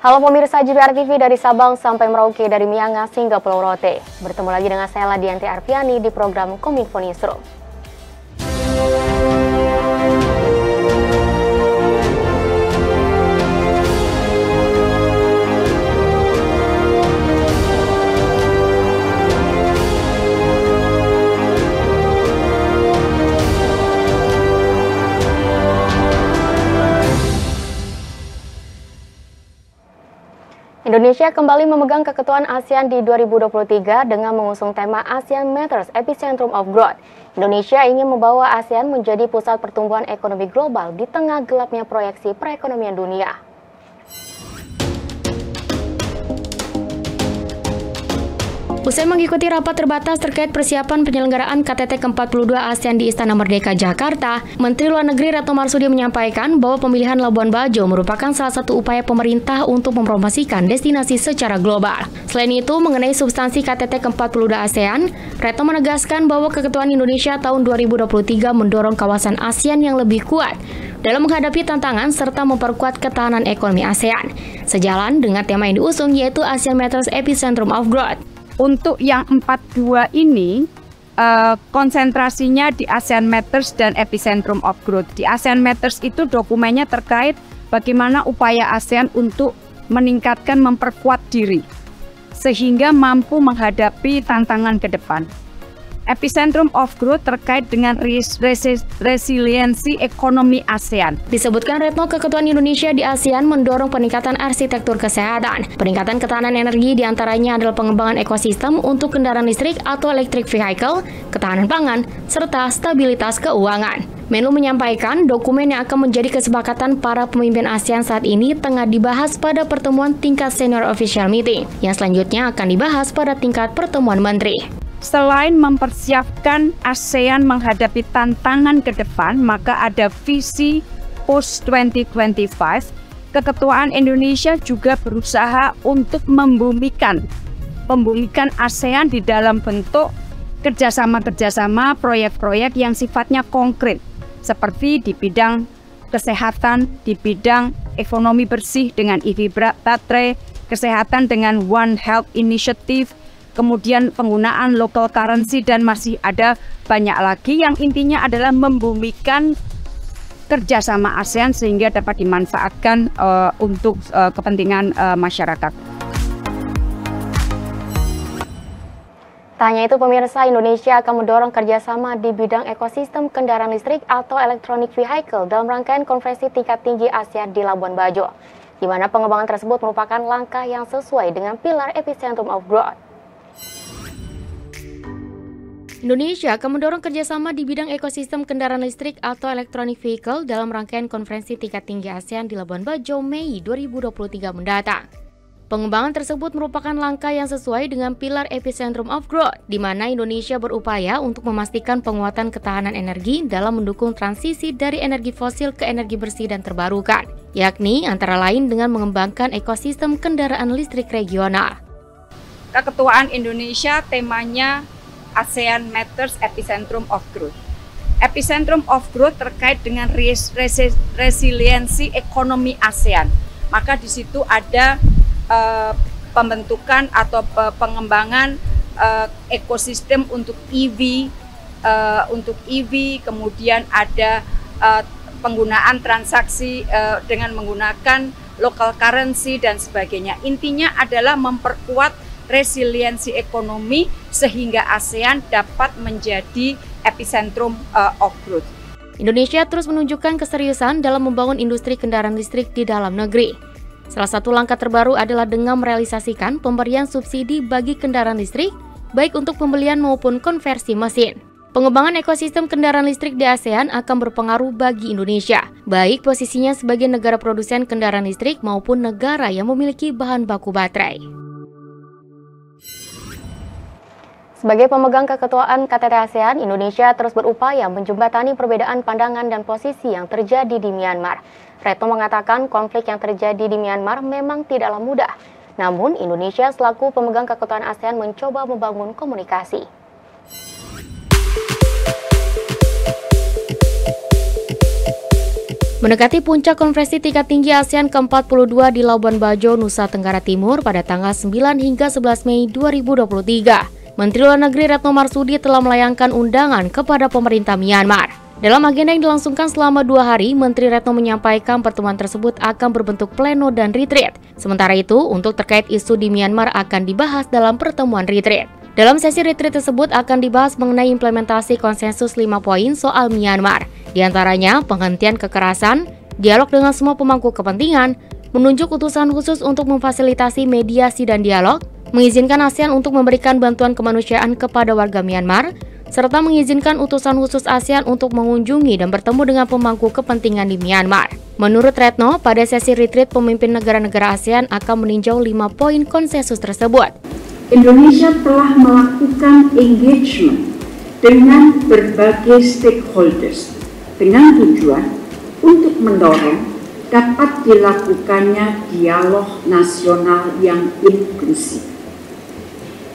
Halo pemirsa JBR TV dari Sabang sampai Merauke, dari Miangas hingga Pulau Rote. Bertemu lagi dengan saya Ladianti Arfiani di program Kominfo Newsroom. Indonesia kembali memegang keketuaan ASEAN di 2023 dengan mengusung tema ASEAN Matters Epicentrum of Growth. Indonesia ingin membawa ASEAN menjadi pusat pertumbuhan ekonomi global di tengah gelapnya proyeksi perekonomian dunia. Usai mengikuti rapat terbatas terkait persiapan penyelenggaraan KTT ke-42 ASEAN di Istana Merdeka, Jakarta, Menteri Luar Negeri Retno Marsudi menyampaikan bahwa pemilihan Labuan Bajo merupakan salah satu upaya pemerintah untuk mempromosikan destinasi secara global. Selain itu, mengenai substansi KTT ke-42 ASEAN, Retno menegaskan bahwa keketuaan Indonesia tahun 2023 mendorong kawasan ASEAN yang lebih kuat dalam menghadapi tantangan serta memperkuat ketahanan ekonomi ASEAN. Sejalan dengan tema yang diusung yaitu ASEAN Matters Epicentrum of Growth. Untuk yang 42 ini, konsentrasinya di ASEAN Matters dan Epicentrum of Growth. Di ASEAN Matters itu dokumennya terkait bagaimana upaya ASEAN untuk meningkatkan, memperkuat diri, sehingga mampu menghadapi tantangan ke depan. Epicentrum of Growth terkait dengan resiliensi ekonomi ASEAN. Disebutkan Retno, keketuaan Indonesia di ASEAN mendorong peningkatan arsitektur kesehatan, peningkatan ketahanan energi diantaranya adalah pengembangan ekosistem untuk kendaraan listrik atau electric vehicle, ketahanan pangan, serta stabilitas keuangan. Menlu menyampaikan dokumen yang akan menjadi kesepakatan para pemimpin ASEAN saat ini tengah dibahas pada pertemuan tingkat senior official meeting, yang selanjutnya akan dibahas pada tingkat pertemuan menteri. Selain mempersiapkan ASEAN menghadapi tantangan ke depan, maka ada visi post-2025. Keketuaan Indonesia juga berusaha untuk membumikan ASEAN di dalam bentuk kerjasama-kerjasama proyek-proyek yang sifatnya konkret, seperti di bidang kesehatan, di bidang ekonomi bersih dengan EV baterai, kesehatan dengan One Health Initiative, kemudian penggunaan local currency, dan masih ada banyak lagi yang intinya adalah membumikan kerjasama ASEAN sehingga dapat dimanfaatkan untuk kepentingan masyarakat. Tak hanya itu pemirsa, Indonesia akan mendorong kerjasama di bidang ekosistem kendaraan listrik atau electronic vehicle dalam rangkaian konferensi tingkat tinggi ASEAN di Labuan Bajo, di mana pengembangan tersebut merupakan langkah yang sesuai dengan pilar Epicentrum of Growth. Indonesia akan mendorong kerjasama di bidang ekosistem kendaraan listrik atau electronic vehicle dalam rangkaian konferensi tingkat tinggi ASEAN di Labuan Bajo Mei 2023 mendatang. Pengembangan tersebut merupakan langkah yang sesuai dengan pilar Epicentrum of Growth, di mana Indonesia berupaya untuk memastikan penguatan ketahanan energi dalam mendukung transisi dari energi fosil ke energi bersih dan terbarukan, yakni antara lain dengan mengembangkan ekosistem kendaraan listrik regional. Keketuaan Indonesia temanya ASEAN Matters Epicentrum of Growth. Epicentrum of Growth terkait dengan resiliensi ekonomi ASEAN. Maka di situ ada pembentukan atau pengembangan ekosistem untuk EV, kemudian ada penggunaan transaksi dengan menggunakan local currency dan sebagainya. Intinya adalah memperkuat resiliensi ekonomi sehingga ASEAN dapat menjadi epicentrum of growth. Indonesia terus menunjukkan keseriusan dalam membangun industri kendaraan listrik di dalam negeri. Salah satu langkah terbaru adalah dengan merealisasikan pemberian subsidi bagi kendaraan listrik, baik untuk pembelian maupun konversi mesin. Pengembangan ekosistem kendaraan listrik di ASEAN akan berpengaruh bagi Indonesia, baik posisinya sebagai negara produsen kendaraan listrik maupun negara yang memiliki bahan baku baterai. Sebagai pemegang keketuaan KTT ASEAN, Indonesia terus berupaya menjembatani perbedaan pandangan dan posisi yang terjadi di Myanmar. Retno mengatakan konflik yang terjadi di Myanmar memang tidaklah mudah. Namun, Indonesia selaku pemegang keketuaan ASEAN mencoba membangun komunikasi. Mendekati puncak konferensi tingkat tinggi ASEAN ke-42 di Labuan Bajo, Nusa Tenggara Timur pada tanggal 9 hingga 11 Mei 2023. Menteri Luar Negeri Retno Marsudi telah melayangkan undangan kepada pemerintah Myanmar. Dalam agenda yang dilangsungkan selama 2 hari, Menteri Retno menyampaikan pertemuan tersebut akan berbentuk pleno dan retreat. Sementara itu, untuk terkait isu di Myanmar akan dibahas dalam pertemuan retreat. Dalam sesi retreat tersebut akan dibahas mengenai implementasi konsensus 5 poin soal Myanmar. Di antaranya, penghentian kekerasan, dialog dengan semua pemangku kepentingan, menunjuk utusan khusus untuk memfasilitasi mediasi dan dialog, mengizinkan ASEAN untuk memberikan bantuan kemanusiaan kepada warga Myanmar, serta mengizinkan utusan khusus ASEAN untuk mengunjungi dan bertemu dengan pemangku kepentingan di Myanmar. Menurut Retno, pada sesi retreat pemimpin negara-negara ASEAN akan meninjau 5 poin konsensus tersebut. Indonesia telah melakukan engagement dengan berbagai stakeholders dengan tujuan untuk mendorong dapat dilakukannya dialog nasional yang inklusif.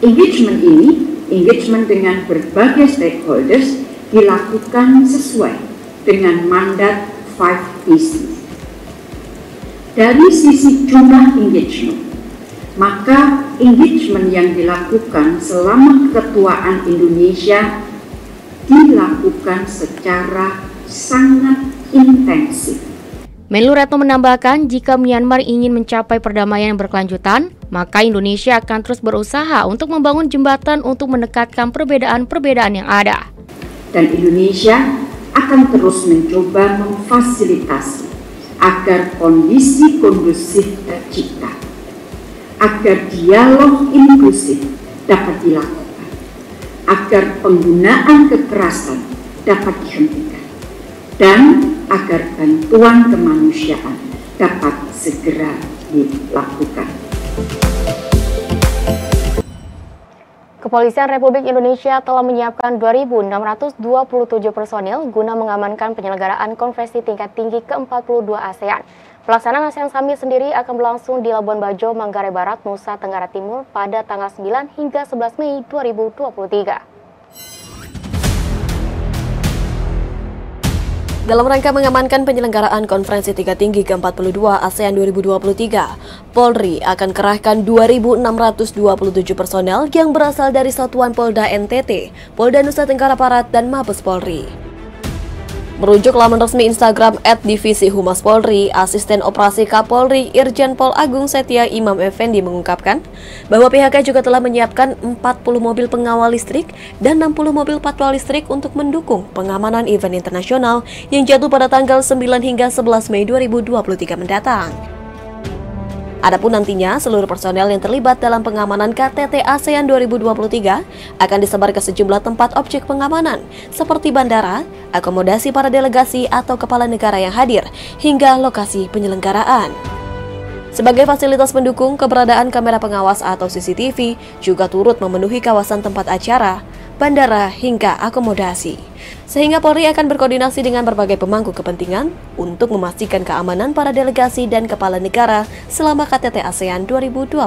Engagement dengan berbagai stakeholders dilakukan sesuai dengan mandat 5 P's. Dari sisi jumlah engagement, maka engagement yang dilakukan selama keketuaan Indonesia dilakukan secara sangat intensif. Menlu Retno menambahkan, jika Myanmar ingin mencapai perdamaian yang berkelanjutan, maka Indonesia akan terus berusaha untuk membangun jembatan untuk mendekatkan perbedaan-perbedaan yang ada. Dan Indonesia akan terus mencoba memfasilitasi agar kondisi kondusif tercipta, agar dialog inklusif dapat dilakukan, agar penggunaan kekerasan dapat dihentikan, dan agar bantuan kemanusiaan dapat segera dilakukan. Kepolisian Republik Indonesia telah menyiapkan 2.627 personil guna mengamankan penyelenggaraan konferensi tingkat tinggi ke-42 ASEAN. Pelaksanaan ASEAN Summit sendiri akan berlangsung di Labuan Bajo, Manggarai Barat, Nusa Tenggara Timur pada tanggal 9 hingga 11 Mei 2023. Dalam rangka mengamankan penyelenggaraan konferensi tingkat tinggi ke-42 ASEAN 2023, Polri akan kerahkan 2.627 personel yang berasal dari Satuan Polda NTT, Polda Nusa Tenggara Barat, dan Mabes Polri. Merujuk laman resmi Instagram @Divisi Humas Polri, Asisten Operasi Kapolri Irjen Pol Agung Setia Imam Effendi mengungkapkan bahwa pihaknya juga telah menyiapkan 40 mobil pengawal listrik dan 60 mobil patroli listrik untuk mendukung pengamanan event internasional yang jatuh pada tanggal 9 hingga 11 Mei 2023 mendatang. Adapun nantinya, seluruh personel yang terlibat dalam pengamanan KTT ASEAN 2023 akan disebar ke sejumlah tempat objek pengamanan, seperti bandara, akomodasi para delegasi atau kepala negara yang hadir, hingga lokasi penyelenggaraan. Sebagai fasilitas pendukung, keberadaan kamera pengawas atau CCTV juga turut memenuhi kawasan tempat acara, bandara, hingga akomodasi. Sehingga Polri akan berkoordinasi dengan berbagai pemangku kepentingan untuk memastikan keamanan para delegasi dan kepala negara selama KTT ASEAN 2023.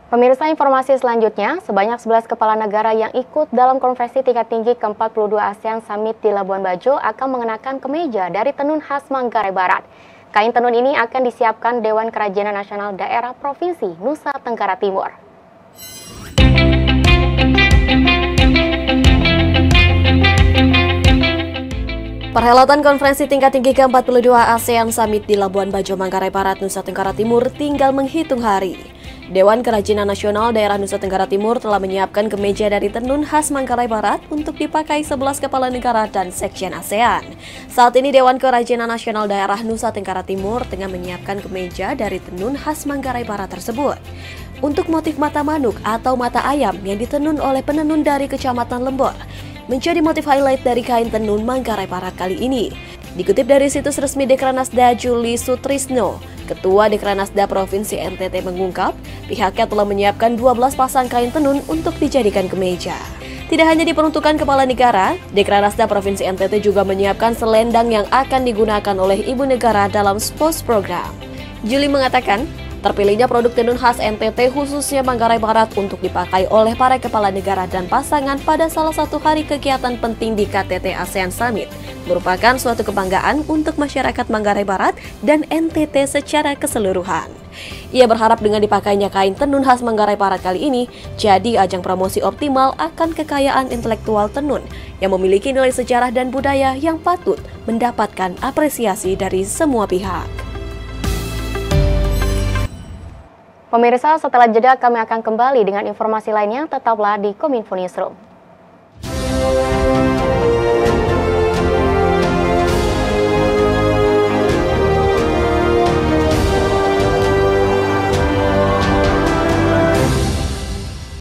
Pemirsa, informasi selanjutnya, sebanyak 11 kepala negara yang ikut dalam konferensi tingkat tinggi ke-42 ASEAN Summit di Labuan Bajo akan mengenakan kemeja dari tenun khas Manggarai Barat. Kain tenun ini akan disiapkan Dewan Kerajinan Nasional Daerah Provinsi Nusa Tenggara Timur. Perhelatan konferensi tingkat tinggi ke-42 ASEAN Summit di Labuan Bajo, Manggarai Barat, Nusa Tenggara Timur tinggal menghitung hari. Dewan Kerajinan Nasional Daerah Nusa Tenggara Timur telah menyiapkan kemeja dari tenun khas Manggarai Barat untuk dipakai 11 kepala negara dan sekjen ASEAN. Saat ini Dewan Kerajinan Nasional Daerah Nusa Tenggara Timur tengah menyiapkan kemeja dari tenun khas Manggarai Barat tersebut. Untuk motif mata manuk atau mata ayam yang ditenun oleh penenun dari Kecamatan Lembor, menjadi motif highlight dari kain tenun Manggarai Barat kali ini. Dikutip dari situs resmi Dekranasda, Juli Sutrisno, Ketua Dekranasda Provinsi NTT mengungkap, pihaknya telah menyiapkan 12 pasang kain tenun untuk dijadikan kemeja. Tidak hanya diperuntukkan kepala negara, Dekranasda Provinsi NTT juga menyiapkan selendang yang akan digunakan oleh ibu negara dalam spouse program. Juli mengatakan, Terpilihnya produk tenun khas NTT khususnya Manggarai Barat untuk dipakai oleh para kepala negara dan pasangan pada salah satu hari kegiatan penting di KTT ASEAN Summit merupakan suatu kebanggaan untuk masyarakat Manggarai Barat dan NTT secara keseluruhan. Ia berharap dengan dipakainya kain tenun khas Manggarai Barat kali ini jadi ajang promosi optimal akan kekayaan intelektual tenun yang memiliki nilai sejarah dan budaya yang patut mendapatkan apresiasi dari semua pihak. Pemirsa, setelah jeda kami akan kembali dengan informasi lainnya, tetaplah di Kominfo Newsroom.